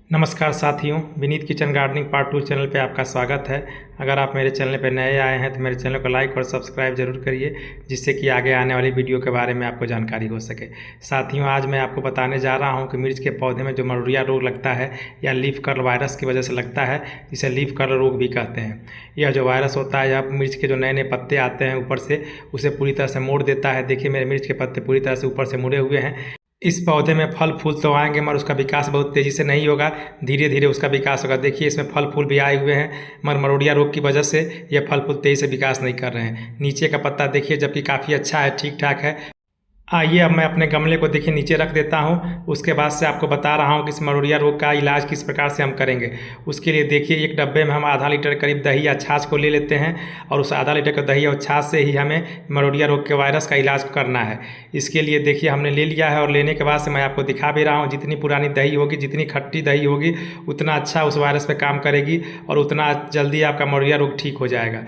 नमस्कार साथियों, Vineet kitchen gardening part 2 channel पे आपका स्वागत है। अगर आप मेरे चैनल पे नए आए हैं तो मेरे चैनल को लाइक और सब्सक्राइब जरूर करिए, जिससे कि आगे आने वाली वीडियो के बारे में आपको जानकारी हो सके। साथियों, आज मैं आपको बताने जा रहा हूं कि मिर्च के पौधे में जो मरोड़िया रोग लगता है या लीफ कर्ल वायरस की वजह से लगता है, जिसे लीफ कर्ल रोग भी कहते हैं। यह जो वायरस होता है, यह मिर्च के जो नए नए पत्ते आते हैं ऊपर से, उसे पूरी तरह से मोड़ देता है। देखिए, मेरे मिर्च के पत्ते पूरी तरह से ऊपर से मुड़े हुए हैं। इस पौधे में फल फूल तो आएंगे, मगर उसका विकास बहुत तेज़ी से नहीं होगा, धीरे धीरे उसका विकास होगा। देखिए, इसमें फल फूल भी आए हुए हैं, मगर मरोड़िया रोग की वजह से ये फल फूल तेज़ी से विकास नहीं कर रहे हैं। नीचे का पत्ता देखिए, जबकि काफ़ी अच्छा है, ठीक ठाक है। आइए अब मैं अपने गमले को देखिए नीचे रख देता हूँ। उसके बाद से आपको बता रहा हूँ कि इस मरोड़िया रोग का इलाज किस प्रकार से हम करेंगे। उसके लिए देखिए, एक डब्बे में हम आधा लीटर करीब दही या छाछ को ले लेते हैं, और उस आधा लीटर के दही और छाछ से ही हमें मरोड़िया रोग के वायरस का इलाज करना है। इसके लिए देखिए, हमने ले लिया है, और लेने के बाद से मैं आपको दिखा भी रहा हूँ। जितनी पुरानी दही होगी, जितनी खट्टी दही होगी, उतना अच्छा उस वायरस पर काम करेगी और उतना जल्दी आपका मरोड़िया रोग ठीक हो जाएगा।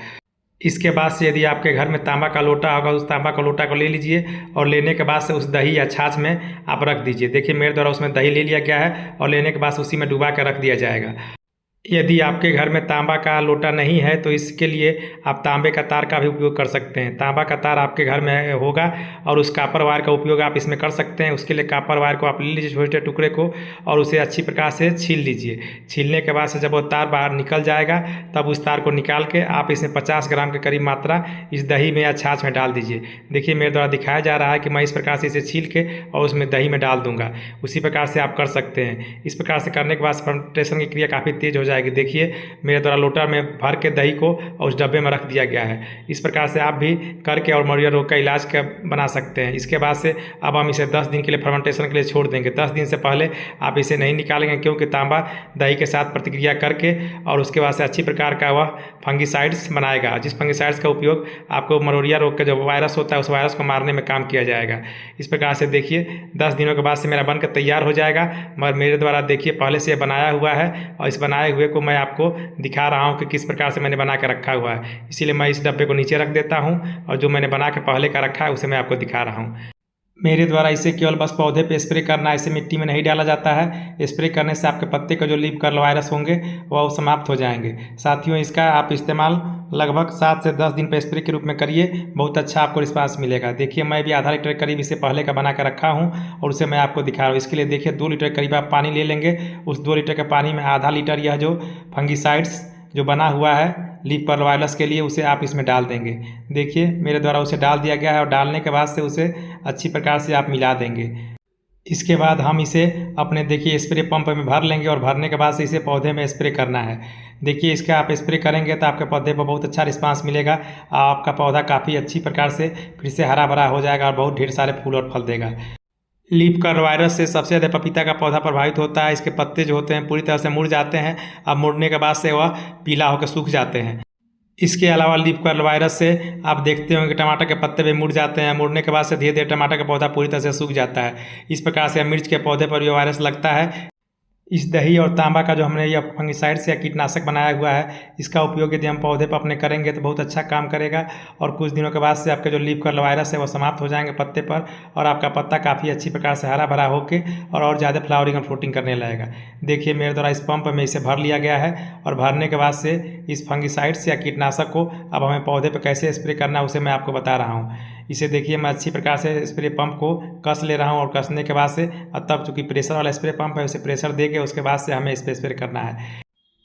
इसके बाद से यदि आपके घर में तांबा का लोटा होगा, उस तांबा का लोटा को ले लीजिए, और लेने के बाद से उस दही या छाछ में आप रख दीजिए। देखिए, मेरे द्वारा उसमें दही ले लिया गया है, और लेने के बाद से उसी में डुबा कर रख दिया जाएगा। यदि आपके घर में तांबा का लोटा नहीं है तो इसके लिए आप तांबे का तार का भी उपयोग कर सकते हैं। तांबा का तार आपके घर में होगा, और उस कापर वायर का उपयोग आप इसमें कर सकते हैं। उसके लिए कापर वायर को आप ले लीजिए, छोटे टुकड़े को, और उसे अच्छी प्रकार से छील लीजिए। छीलने के बाद से जब वो तार बाहर निकल जाएगा, तब उस तार को निकाल के आप इसमें 50 ग्राम के करीब मात्रा इस दही में या छाछ में डाल दीजिए। देखिए, मेरे द्वारा दिखाया जा रहा है कि मैं इस प्रकार से इसे छील के और उसमें दही में डाल दूंगा। उसी प्रकार से आप कर सकते हैं। इस प्रकार से करने के बाद फर्मेंटेशन की क्रिया काफ़ी तेज हो जाएगी। देखिए, मेरे द्वारा लोटा में भर के दही को और उस डब्बे में रख दिया गया है। इस प्रकार से आप भी करके और मरोड़िया रोग का इलाज बना सकते हैं। इसके बाद से अब हम इसे 10 दिन के लिए फर्मेंटेशन के लिए छोड़ देंगे। 10 दिन से पहले आप इसे नहीं निकालेंगे, क्योंकि तांबा दही के साथ प्रतिक्रिया करके और उसके बाद से अच्छी प्रकार का वह फंगिसाइड्स बनाएगा, जिस फंगिसाइड्स का उपयोग आपको मरोड़िया रोग का जो वायरस होता है, उस वायरस को मारने में काम किया जाएगा। इस प्रकार से देखिए, 10 दिनों के बाद से मेरा बनकर तैयार हो जाएगा। मगर मेरे द्वारा देखिए पहले से बनाया हुआ है, और इस बनाए हुए को मैं आपको दिखा रहा हूँ कि किस प्रकार से मैंने बना के रखा हुआ है। इसीलिए मैं इस डब्बे को नीचे रख देता हूँ, और जो मैंने बना के पहले का रखा है उसे मैं आपको दिखा रहा हूँ। मेरे द्वारा इसे केवल बस पौधे पे स्प्रे करना है, इसे मिट्टी में नहीं डाला जाता है। स्प्रे करने से आपके पत्ते का जो लीफ कर्ल वायरस होंगे वह समाप्त हो जाएंगे। साथियों, इसका आप इस्तेमाल लगभग 7 से 10 दिन पे स्प्रे के रूप में करिए, बहुत अच्छा आपको रिस्पांस मिलेगा। देखिए, मैं भी आधा लीटर करीब इसे पहले का बना कर रखा हूँ, और उसे मैं आपको दिखा रहा हूँ। इसके लिए देखिए, 2 लीटर करीब आप पानी ले लेंगे। उस 2 लीटर के पानी में आधा लीटर यह जो फंगिसाइड्स जो बना हुआ है लीफ कर्ल वायरस के लिए, उसे आप इसमें डाल देंगे। देखिए, मेरे द्वारा उसे डाल दिया गया है, और डालने के बाद से उसे अच्छी प्रकार से आप मिला देंगे। इसके बाद हम इसे अपने देखिए स्प्रे पंप में भर लेंगे, और भरने के बाद से इसे पौधे में स्प्रे करना है। देखिए, इसका आप स्प्रे करेंगे तो आपके पौधे पर बहुत अच्छा रिस्पांस मिलेगा। आपका पौधा काफ़ी अच्छी प्रकार से फिर से हरा भरा हो जाएगा, और बहुत ढेर सारे फूल और फल देगा। लीफ कर्ल वायरस से सबसे ज़्यादा पपीता का पौधा प्रभावित होता है। इसके पत्ते जो होते हैं पूरी तरह से मुड़ जाते हैं। अब मुड़ने के बाद से वह पीला होकर सूख जाते हैं। इसके अलावा लीफ कर्ल वायरस से आप देखते होंगे कि टमाटर के पत्ते भी मुड़ जाते हैं। मुड़ने के बाद से धीरे धीरे टमाटर का पौधा पूरी तरह से सूख जाता है। इस प्रकार से मिर्च के पौधे पर यह वायरस लगता है। इस दही और तांबा का जो हमने यह फंगिसाइड्स या कीटनाशक बनाया हुआ है, इसका उपयोग यदि हम पौधे पर अपने करेंगे तो बहुत अच्छा काम करेगा, और कुछ दिनों के बाद से आपके जो लीफ कर्ल वायरस है वो समाप्त हो जाएंगे पत्ते पर, और आपका पत्ता काफ़ी अच्छी प्रकार से हरा भरा होकर और ज़्यादा फ्लावरिंग और फ्रूटिंग करने लगेगा। देखिए, मेरे द्वारा इस पंप में इसे भर लिया गया है, और भरने के बाद से इस फंगिसाइड्स या कीटनाशक को अब हमें पौधे पर कैसे स्प्रे करना है उसे मैं आपको बता रहा हूँ। इसे देखिए, मैं अच्छी प्रकार से स्प्रे पंप को कस ले रहा हूँ, और कसने के बाद से तब चूँकि प्रेशर वाला स्प्रे पंप है, उसे प्रेशर दे के उसके बाद से हमें इस पर स्प्रे करना है।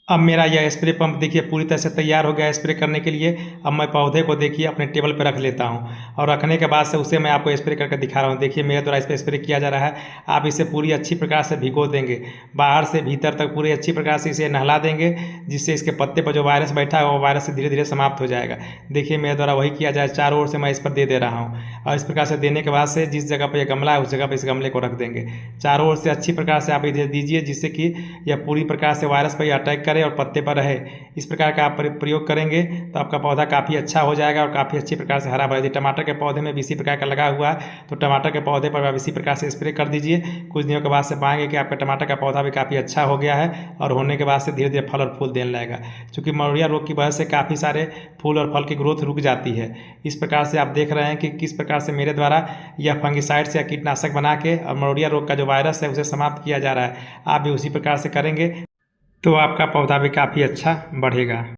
अब मेरा यह स्प्रे पंप देखिए पूरी तरह से तैयार हो गया है स्प्रे करने के लिए। अब मैं पौधे को देखिए अपने टेबल पर रख लेता हूं, और रखने के बाद से उसे मैं आपको स्प्रे करके दिखा रहा हूं। देखिए, मेरे द्वारा इस पर स्प्रे किया जा रहा है। आप इसे पूरी अच्छी प्रकार से भिगो देंगे, बाहर से भीतर तक पूरी अच्छी प्रकार से इसे नहला देंगे, जिससे इसके पत्ते पर जो वायरस बैठा है वो वायरस से धीरे धीरे समाप्त हो जाएगा। देखिए, मेरे द्वारा वही किया जाए, चारों ओर से मैं इस पर दे रहा हूँ, और इस प्रकार से देने के बाद से जिस जगह पर यह गमला है उस जगह पर इस गमले को रख देंगे। चारों ओर से अच्छी प्रकार से आप इसे दीजिए, जिससे कि यह पूरी प्रकार से वायरस पर अटैक करे करे और पत्ते पर रहे। इस प्रकार का आप प्रयोग करेंगे तो आपका पौधा काफ़ी अच्छा हो जाएगा और काफ़ी अच्छी प्रकार से हरा भरा। यदि टमाटर के पौधे में भी इसी प्रकार का लगा हुआ है तो टमाटर के पौधे पर आप इसी प्रकार से स्प्रे कर दीजिए। कुछ दिनों के बाद से पाएंगे कि आपका टमाटर का पौधा भी काफ़ी अच्छा हो गया है और होने के बाद से धीरे धीरे फल और फूल देने लगेगा। चूँकि मरोड़िया रोग की वजह से काफ़ी सारे फूल और फल की ग्रोथ रुक जाती है। इस प्रकार से आप देख रहे हैं कि किस प्रकार से मेरे द्वारा यह फंगिसाइड्स या कीटनाशक बना के और मरोड़िया रोग का जो वायरस है उसे समाप्त किया जा रहा है। आप भी उसी प्रकार से करेंगे तो आपका पौधा भी काफ़ी अच्छा बढ़ेगा।